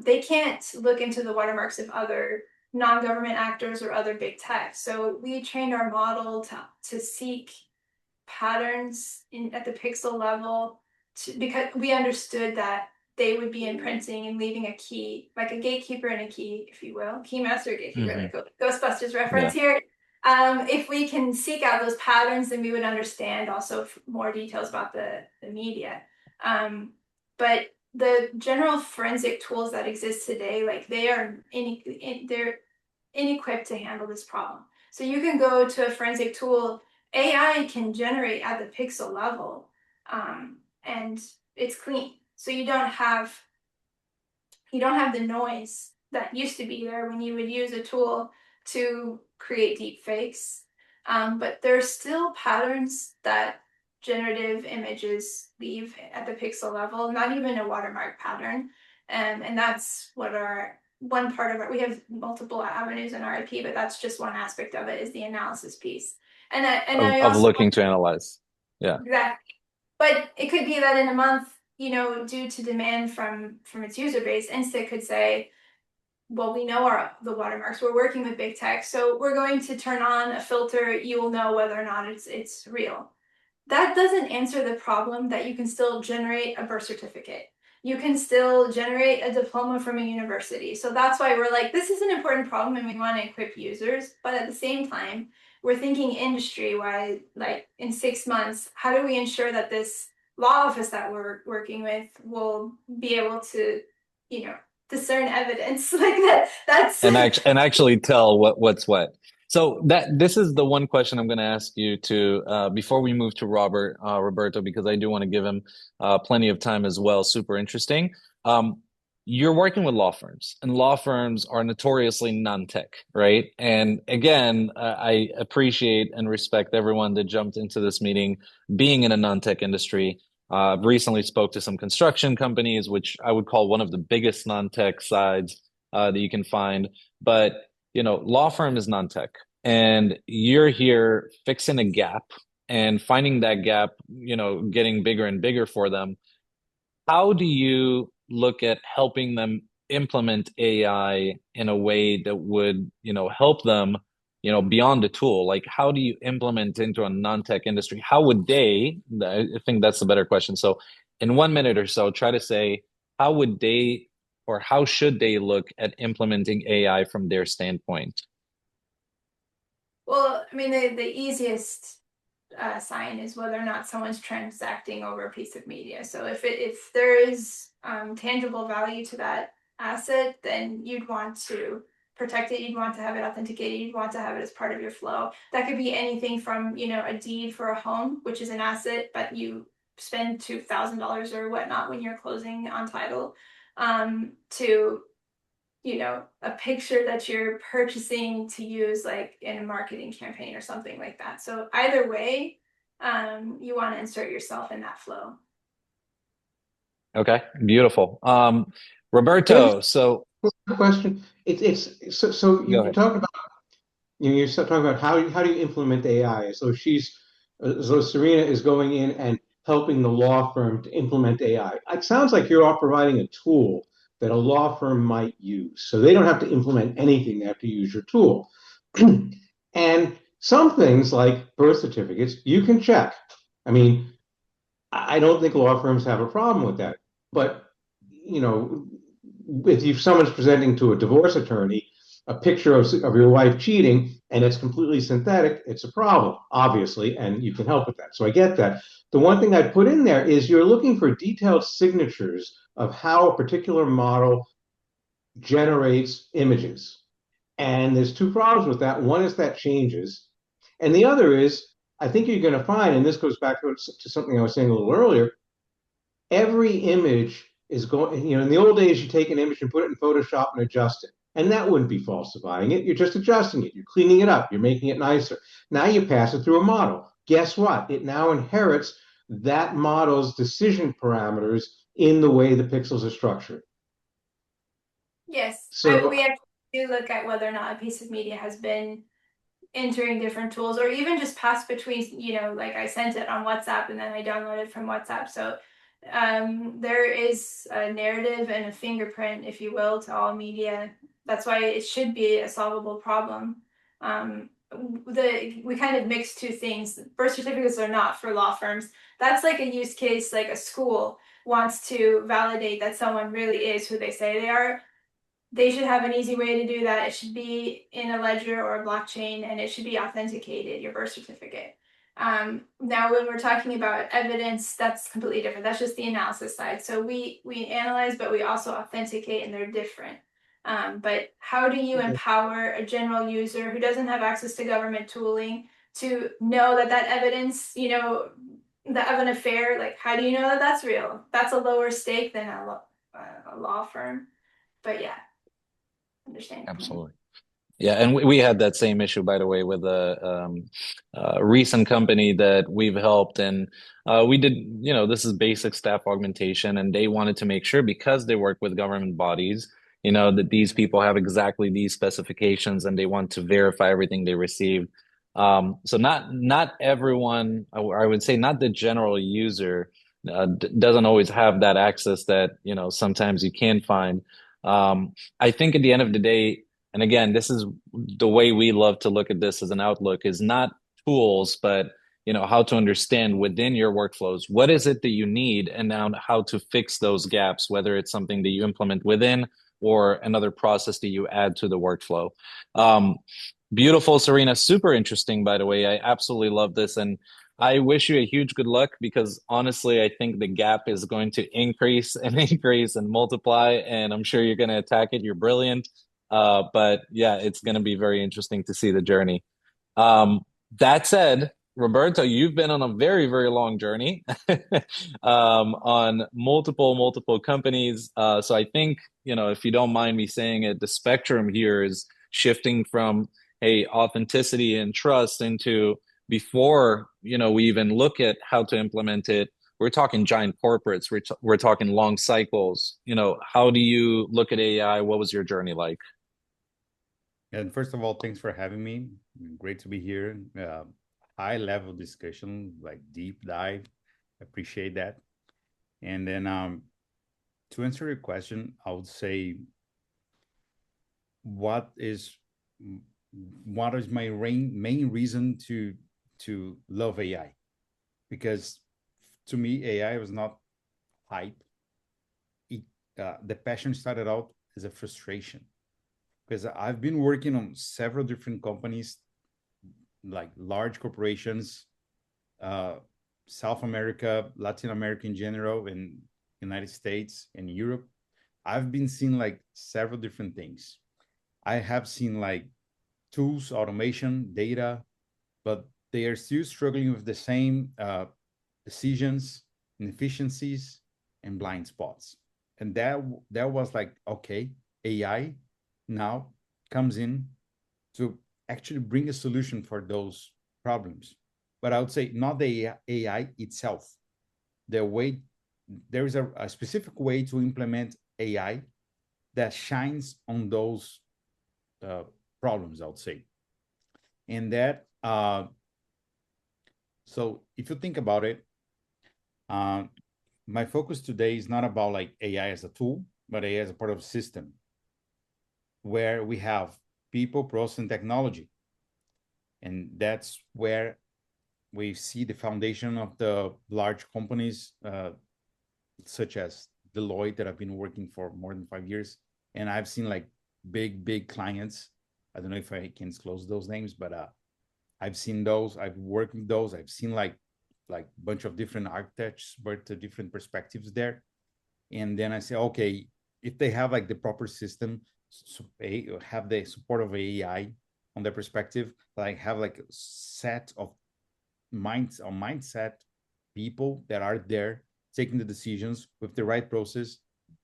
they can't look into the watermarks of other non-government actors or other big tech. So we trained our model to seek patterns at the pixel level because we understood that they would be imprinting and leaving a key, like a gatekeeper and a key, if you will, key master gatekeeper, Hmm. like Ghostbusters reference Yeah. here. If we can seek out those patterns, then we would understand also more details about the media. But the general forensic tools that exist today, like they're inequipped to handle this problem. So you can go to a forensic tool, AI can generate at the pixel level, and it's clean. So you don't have the noise that used to be there when you would use a tool to create deep fakes. But there's still patterns that generative images leave at the pixel level, not even a watermark pattern. And that's what one part of it. We have multiple avenues in RIP, but that's just one aspect of it, is the analysis piece. And Of, I of also looking to analyze. Yeah. exactly. But it could be that in a month, due to demand from its user base, Insta could say, well, we know the watermarks. We're working with big tech, so we're going to turn on a filter. You will know whether or not it's real. That doesn't answer the problem that you can still generate a birth certificate. You can still generate a diploma from a university. So that's why we're like, this is an important problem and we want to equip users. But at the same time, we're thinking industry-wide, like in 6 months, how do we ensure that this law office that we're working with will be able to, discern evidence like that? That's And actually tell what's what. So this is the one question I'm going to ask you to before we move to Roberto, because I do want to give him plenty of time as well. Super interesting. Um, you're working with law firms, and law firms are notoriously non-tech, right? And again, I appreciate and respect everyone that jumped into this meeting being in a non-tech industry. Recently spoke to some construction companies, which I would call one of the biggest non-tech sides that you can find. But law firm is non-tech, and you're here fixing a gap and finding that gap, getting bigger and bigger for them. How do you look at helping them implement AI in a way that would, help them, beyond the tool? Like, how do you implement into a non-tech industry? How would they, I think that's a better question. So in 1 minute or so, try to say how would they or how should they look at implementing AI from their standpoint? Well, I mean, the easiest sign is whether or not someone's transacting over a piece of media. So if there is tangible value to that asset, then you'd want to protect it. You'd want to have it authenticated. You'd want to have it as part of your flow. That could be anything from, you know, a deed for a home, which is an asset, but you spend $2,000 or whatnot when you're closing on title, to, you know, a picture that you're purchasing to use like in a marketing campaign or something like that. So either way, you want to insert yourself in that flow. Okay, beautiful. Can I just Roberto, so ask a question? It's so go you ahead. talk about you're talking about how do you implement AI? So Sarina is going in and helping the law firm to implement AI. It sounds like you're all providing a tool that a law firm might use. So they don't have to implement anything, they have to use your tool. And some things like birth certificates, you can check. I mean, I don't think law firms have a problem with that. But you know, if someone's presenting to a divorce attorney a picture of your wife cheating and it's completely synthetic, it's a problem, obviously, and you can help with that. So I get that. The one thing I'd put in there is you're looking for detailed signatures of how a particular model generates images. And there's two problems with that. One is that changes. And the other is, I think you're going to find, and this goes back to something I was saying a little earlier, every image is going, in the old days, you take an image and put it in Photoshop and adjust it. And that wouldn't be falsifying it. You're just adjusting it. You're cleaning it up. You're making it nicer. Now you pass it through a model. Guess what? It now inherits that model's decision parameters in the way the pixels are structured. Yes, So we actually do look at whether or not a piece of media has been entering different tools or even just pass between, you know, like I sent it on WhatsApp and then I downloaded from WhatsApp. So there is a narrative and a fingerprint, if you will, to all media. That's why it should be a solvable problem. We kind of mix two things. Birth certificates are not for law firms. That's like a use case, like a school wants to validate that someone really is who they say they are. They should have an easy way to do that. It should be in a ledger or a blockchain, and it should be authenticated, your birth certificate. Now, when we're talking about evidence, that's completely different. That's just the analysis side. So we analyze, but we also authenticate, and they're different. But how do you empower a general user who doesn't have access to government tooling to know that that evidence, you know, of an affair, like how do you know that that's real? That's a lower stake than a law firm. But yeah, understand your point. Absolutely. Yeah, and we had that same issue, by the way, with a recent company that we've helped, and we did, this is basic staff augmentation, and they wanted to make sure because they work with government bodies, that these people have exactly these specifications, and they want to verify everything they receive. So not everyone, I would say, not the general user, doesn't always have that access that sometimes you can find. I think at the end of the day. And again, this is the way we love to look at this as an outlook is not tools, but how to understand within your workflows, what is it that you need and now how to fix those gaps, whether it's something that you implement within or another process that you add to the workflow. Beautiful, Sarina. Super interesting, by the way. I absolutely love this. And I wish you a huge good luck because honestly, I think the gap is going to increase and increase and multiply. And I'm sure you're going to attack it. You're brilliant. But yeah, it's going to be very interesting to see the journey. That said, Roberto, you've been on a very, very long journey on multiple companies. So I think, if you don't mind me saying it, the spectrum here is shifting from, hey, authenticity and trust into before, we even look at how to implement it. We're talking giant corporates. We're talking long cycles. How do you look at AI? What was your journey like? And first of all, thanks for having me. Great to be here. High level discussion, like deep dive. Appreciate that. And then to answer your question, I would say what is my main reason to love AI? Because to me, AI was not hype, the passion started out as a frustration, because I've been working on several different companies, like large corporations, uh, South America, Latin America in general, and United States and Europe. I've been seeing like several different things. I have seen like tools, automation, data, but they are still struggling with the same decisions, inefficiencies, and blind spots. And that was like, okay, AI now comes in to actually bring a solution for those problems. But I would say not the AI itself. The way there is a specific way to implement AI that shines on those problems, I would say. And that, so if you think about it, my focus today is not about like AI as a tool, but AI as a part of a system where we have people, process, and technology. And that's where we see the foundation of the large companies, such as Deloitte, that I've been working for more than 5 years. And I've seen like big clients. I don't know if I can disclose those names, but I've seen those. I've worked with those. I've seen like a bunch of different architects, but different perspectives there. And then I say, okay, if they have like the proper system, have the support of AI on their perspective, like have like a set of mindset people that are there taking the decisions with the right process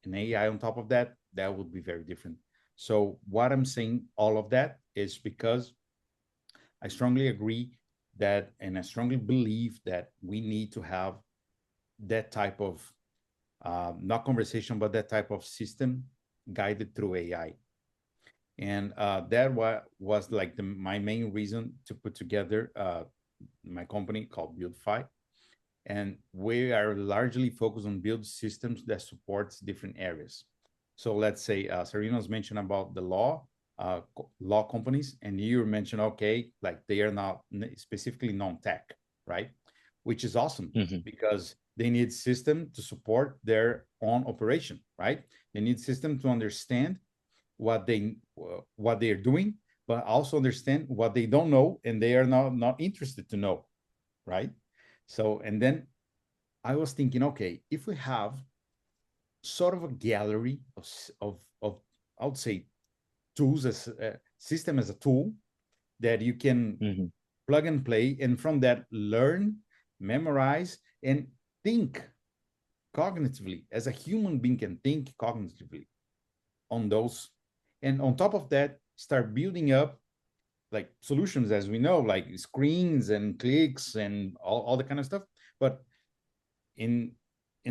and AI on top of that, that would be very different. So what I'm saying, all of that is because I strongly agree that, and I strongly believe that we need to have that type of, not conversation, but that type of system guided through AI. And that was like my main reason to put together my company called Beautify. And we are largely focused on build systems that supports different areas. So let's say Sarina's mentioned about the law companies, and you mentioned, okay, like they are not specifically non-tech, right? Which is awesome because they need system to support their own operation, right? They need system to understand what they are doing, but also understand what they don't know and they are not interested to know, right? So, and then I was thinking, okay, if we have sort of a gallery of I would say tools as a system as a tool that you can plug and play, and from that learn, memorize, and think cognitively as a human being can think cognitively on those. And on top of that, start building up like solutions, as we know, like screens and clicks and all the kind of stuff. But in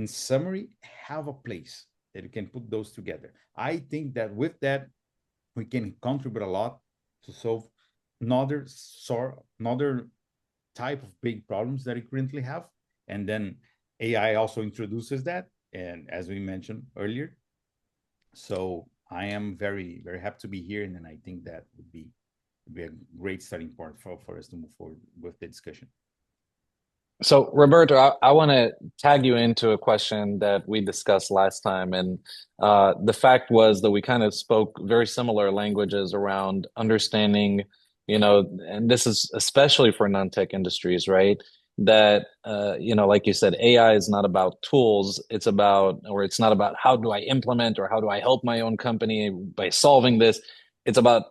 summary, have a place that you can put those together. I think that with that, we can contribute a lot to solve another type of big problems that we currently have. And then AI also introduces that, and as we mentioned earlier. So I am very, very happy to be here, and then I think that would be a great starting point for us to move forward with the discussion. So, Roberto, I want to tag you into a question that we discussed last time. And the fact was that we kind of spoke very similar languages around understanding, and this is especially for non-tech industries, right? That, like you said, AI is not about tools. It's not about how do I implement or how do I help my own company by solving this. It's about,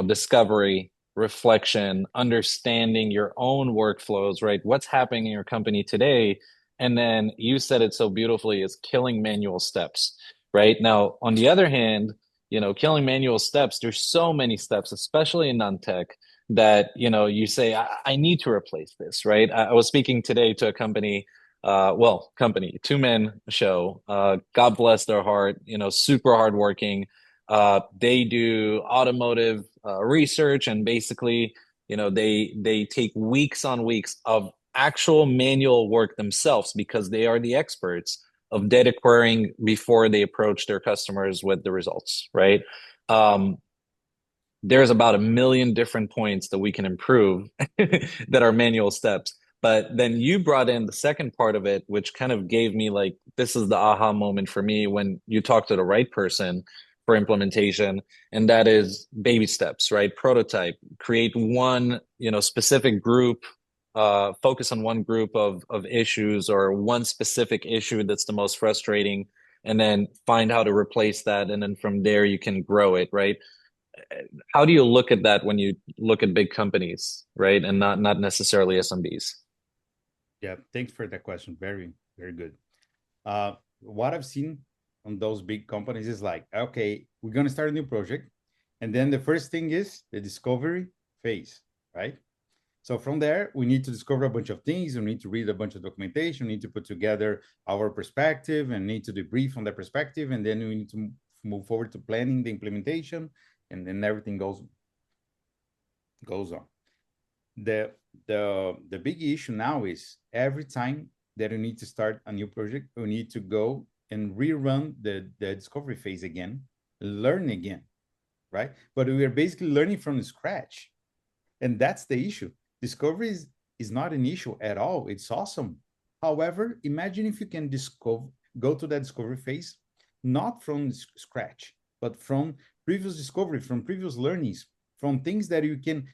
discovery, reflection, understanding your own workflows, right? What's happening in your company today? And then you said it so beautifully, is killing manual steps, right? Now, on the other hand, killing manual steps, there's so many steps, especially in non-tech, that, you say, I need to replace this, right? I was speaking today to a company, two-man show, God bless their heart, super hardworking. They do automotive research, and basically, they take weeks on weeks of actual manual work themselves because they are the experts of data querying before they approach their customers with the results, right? There's about 1 million different points that we can improve that are manual steps. But then you brought in the second part of it, which kind of gave me like, this is the aha moment for me when you talk to the right person for implementation. And that is baby steps, right? Prototype, create one, specific group, focus on one group of issues or one specific issue that's the most frustrating, and then find how to replace that. And then from there, you can grow it, right? How do you look at that when you look at big companies, right? And not necessarily SMBs? Yeah, thanks for that question. Very, very good. What I've seen on those big companies is like, okay, we're going to start a new project. And then the first thing is the discovery phase, right? So from there, we need to discover a bunch of things. We need to read a bunch of documentation. We need to put together our perspective and need to debrief on that perspective. And then we need to move forward to planning the implementation, and then everything goes on. The big issue now is every time that you need to start a new project, you need to go and rerun the discovery phase again, learn again, right? But we are basically learning from scratch. And that's the issue. Discovery is not an issue at all. It's awesome. However, imagine if you can go to that discovery phase, not from scratch, but from previous discovery, from previous learnings, from things that you can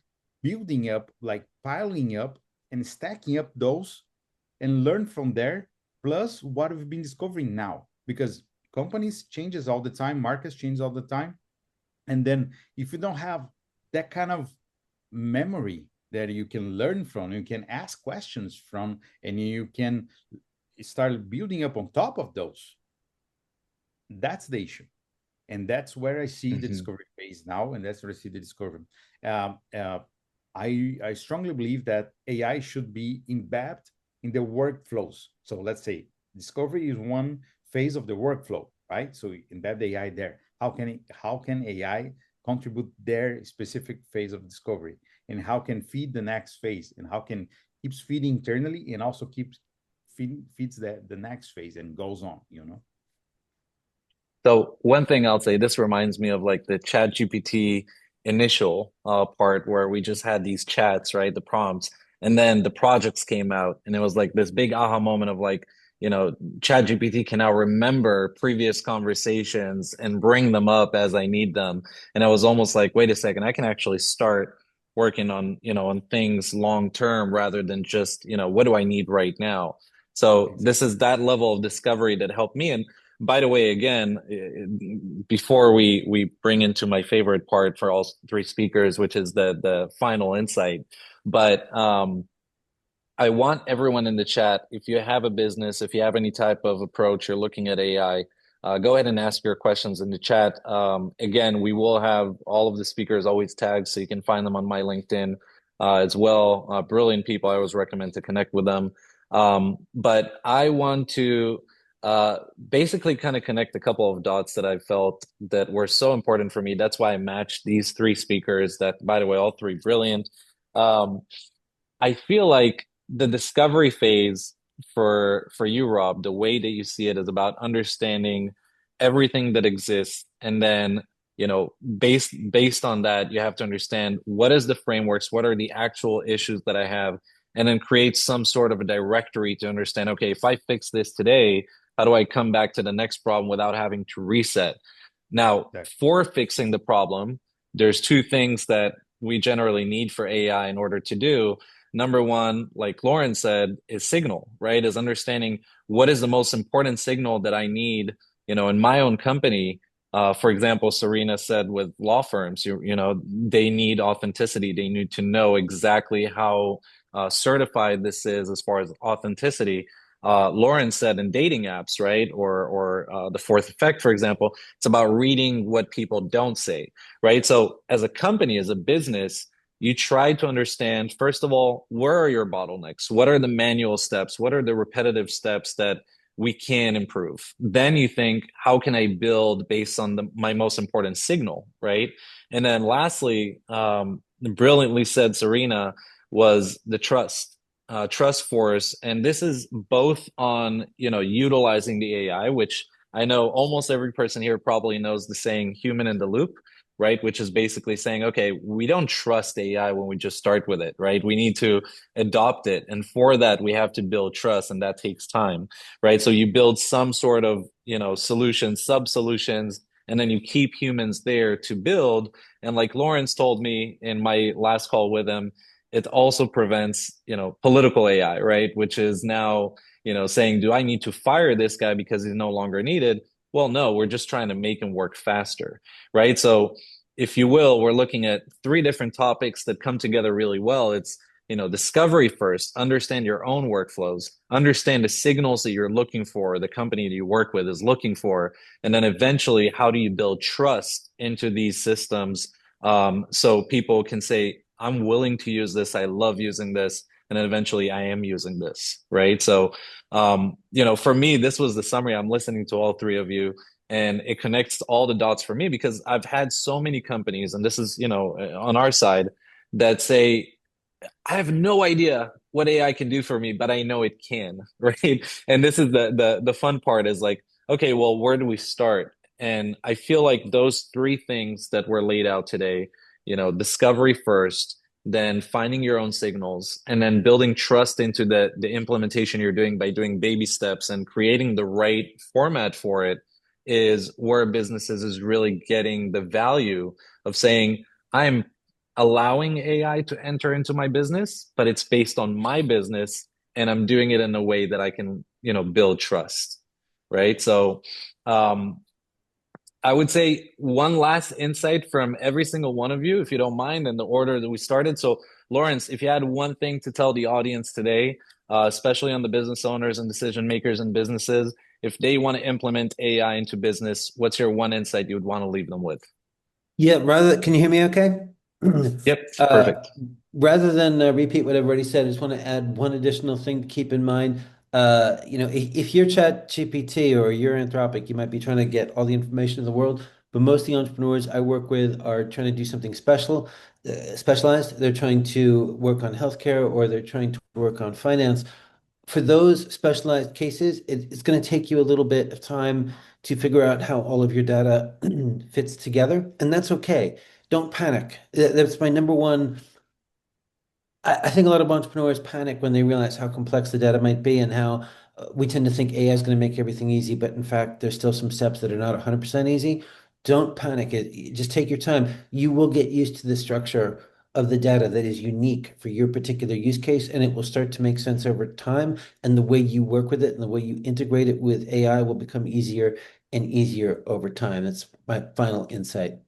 building up, like piling up and stacking up those and learn from there, plus what we've been discovering now, because companies changes all the time, markets change all the time. And then if you don't have that kind of memory that you can learn from, you can ask questions from, and you can start building up on top of those, that's the issue. And that's where I see the discovery phase now, and that's where I see the discovery. I strongly believe that AI should be embedded in the workflows. So let's say discovery is one phase of the workflow, right? So embed the AI there. How can AI contribute their specific phase of discovery, and how can feed the next phase, and how can keeps feeding internally and also keeps feeds the next phase and goes on, So one thing I'll say, this reminds me of like the Chat GPT initial part where we just had these chats, right? The prompts, and then the projects came out, and it was like this big aha moment of like, Chat GPT can now remember previous conversations and bring them up as I need them. And I was almost like, wait a second, I can actually start working on, on things long term rather than just, what do I need right now? So this is that level of discovery that helped me. And by the way, again, before we bring into my favorite part for all three speakers, which is the final insight, but I want everyone in the chat, if you have a business, if you have any type of approach, you're looking at AI, go ahead and ask your questions in the chat. Again, we will have all of the speakers always tagged, so you can find them on my LinkedIn as well. Brilliant people. I always recommend to connect with them. But I want to basically kind of connect a couple of dots that I felt that were so important for me. That's why I matched these three speakers that, by the way, all three brilliant. I feel like the discovery phase for you, Rob, the way that you see it is about understanding everything that exists, and then based on that, you have to understand what is the frameworks, what are the actual issues that I have, and then create some sort of a directory to understand, okay, if I fix this today, how do I come back to the next problem without having to reset? Now, for fixing the problem, there's two things that we generally need for AI in order to do. Number one, like Lauren said, is signal, right? Is understanding what is the most important signal that I need, in my own company. For example, Sarina said with law firms, they need authenticity. They need to know exactly how certified this is as far as authenticity. Lauren said in dating apps, right? Or the fourth effect, for example, it's about reading what people don't say, right? So as a company, as a business, you try to understand, first of all, where are your bottlenecks? What are the manual steps? What are the repetitive steps that we can improve? Then you think, how can I build based on my most important signal, right? And then lastly, brilliantly said, Sarina, was the trust force. And this is both on, utilizing the AI, which I know almost every person here probably knows the saying human in the loop. right? Which is basically saying, okay, we don't trust AI when we just start with it, right? We need to adopt it. And for that, we have to build trust, and that takes time, right? So you build some sort of, solutions, sub-solutions, and then you keep humans there to build. And like Lawrence told me in my last call with him, it also prevents, political AI, right? Which is now, saying, do I need to fire this guy because he's no longer needed? Well, no, we're just trying to make him work faster, right? So, if you will, we're looking at three different topics that come together really well. It's, discovery first, understand your own workflows, understand the signals that you're looking for, the company that you work with is looking for, and then eventually, how do you build trust into these systems, so people can say, I'm willing to use this, I love using this, and then eventually I am using this, right? So, for me, this was the summary. I'm listening to all three of you, and it connects all the dots for me because I've had so many companies, and this is, on our side, that say, I have no idea what AI can do for me, but I know it can, right? And this is the fun part is like, okay, well, where do we start? And I feel like those three things that were laid out today, discovery first, then finding your own signals, and then building trust into the implementation you're doing by doing baby steps and creating the right format for it is where businesses is really getting the value of saying, I'm allowing AI to enter into my business, but it's based on my business and I'm doing it in a way that I can, build trust. Right. So, I would say one last insight from every single one of you, if you don't mind, in the order that we started. So, Lawrence, if you had one thing to tell the audience today, especially on the business owners and decision makers and businesses, if they want to implement AI into business, what's your one insight you would want to leave them with? Yeah, can you hear me okay? Yep, Uh, perfect. Rather than repeat what I've already said, I just want to add one additional thing to keep in mind. If you're Chat GPT or you're Anthropic, you might be trying to get all the information in the world, but most of the entrepreneurs I work with are trying to do something specialized. They're trying to work on healthcare or they're trying to work on finance. For those specialized cases, it's going to take you a little bit of time to figure out how all of your data fits together, and that's okay. Don't panic. That's my number one. I think a lot of entrepreneurs panic when they realize how complex the data might be and how we tend to think AI is going to make everything easy, but in fact, there's still some steps that are not 100% easy. Don't panic. Just take your time. You will get used to the structure of the data that is unique for your particular use case, and it will start to make sense over time. And the way you work with it and the way you integrate it with AI will become easier and easier over time. That's my final insight.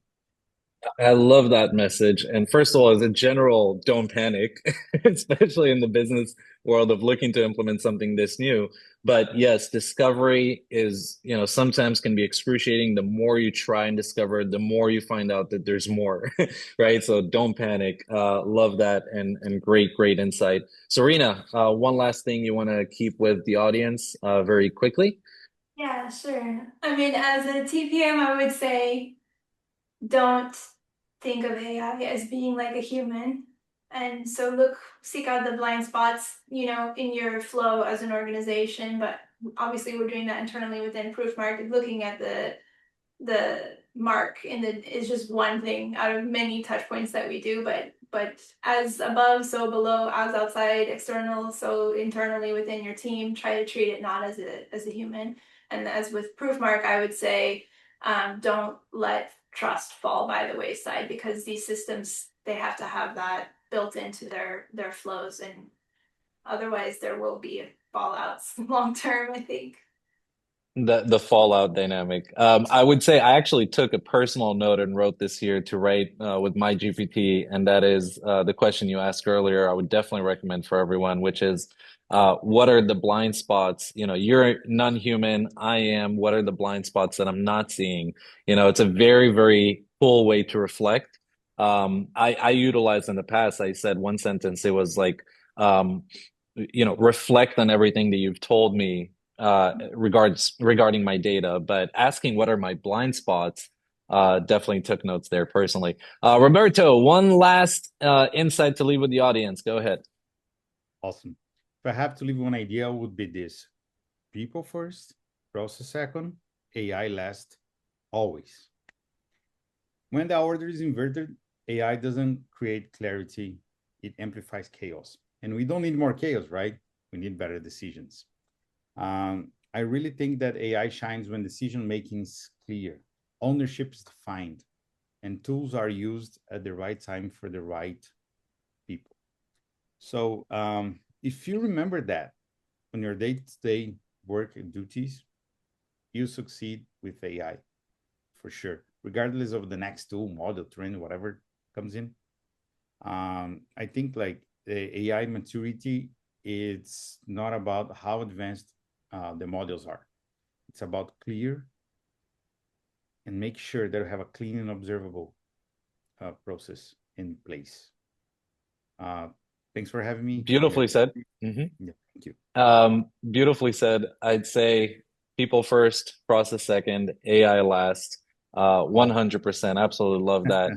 I love that message. And first of all, as a general, don't panic, especially in the business world of looking to implement something this new. But yes, discovery is, sometimes can be excruciating. The more you try and discover, the more you find out that there's more, right? So don't panic. Love that and great, great insight. Sarina, one last thing you want to keep with the audience, very quickly. Yeah, sure. I mean, as a TPM, I would say don't think of AI as being like a human. And so seek out the blind spots, in your flow as an organization. But obviously we're doing that internally within Proofmark, looking at the mark in the is just one thing out of many touch points that we do, but as above, so below, as outside, external, so internally within your team, try to treat it not as a human. And as with Proofmark, I would say, don't let trust fall by the wayside because these systems, they have to have that built into their flows, and otherwise there will be fallouts long term, I think. The fallout dynamic. I would say I actually took a personal note and wrote this here to write with my GPT, and that is the question you asked earlier. I would definitely recommend for everyone, which is what are the blind spots? You're non-human, I am. What are the blind spots that I'm not seeing? It's a very, very cool way to reflect. I utilized in the past, I said one sentence, it was like, reflect on everything that you've told me regarding my data, but asking what are my blind spots, definitely took notes there personally. Roberto, one last insight to leave with the audience. Go ahead. Awesome. If I have to leave one idea, would be this: people first, process second, AI last, always. When the order is inverted, AI doesn't create clarity, it amplifies chaos. And we don't need more chaos, right? We need better decisions. I really think that AI shines when decision making is clear, ownership is defined, and tools are used at the right time for the right people. So if you remember that on your day-to-day work and duties, you succeed with AI for sure, regardless of the next tool, model, trend, whatever comes in. I think like the AI maturity, it's not about how advanced the models are. It's about clear and make sure that you have a clean and observable process in place. Thanks for having me. Beautifully said. Yeah, thank you. Beautifully said. I'd say people first, process second, AI last. 100%. Absolutely love that.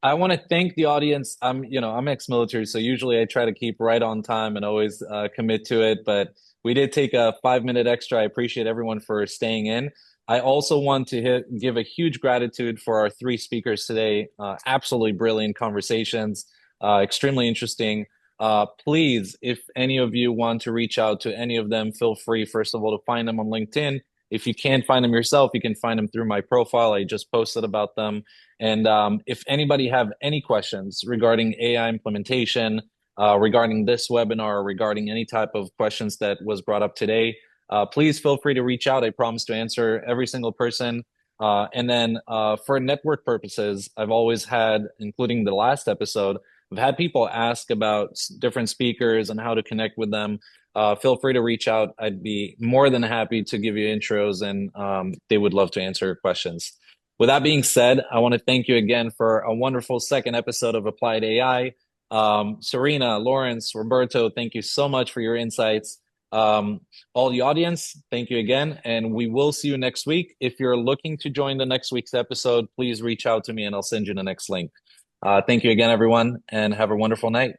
I want to thank the audience. I'm ex-military, so usually I try to keep right on time and always commit to it. But we did take a 5 minute extra. I appreciate everyone for staying in. I also want to give a huge gratitude for our three speakers today. Absolutely brilliant conversations, extremely interesting. Please, if any of you want to reach out to any of them, feel free, first of all, to find them on LinkedIn. If you can't find them yourself, you can find them through my profile. I just posted about them. And if anybody have any questions regarding AI implementation, regarding this webinar, regarding any type of questions that was brought up today, please feel free to reach out. I promise to answer every single person. And then for network purposes, I've always had, including the last episode, I've had people ask about different speakers and how to connect with them. Feel free to reach out. I'd be more than happy to give you intros, and they would love to answer your questions. With that being said, I want to thank you again for a wonderful second episode of Applied AI. Sarina, Lawrence, Roberto, thank you so much for your insights. All the audience, thank you again, and we will see you next week. If you're looking to join the next week's episode, please reach out to me and I'll send you the next link. Thank you again, everyone, and have a wonderful night.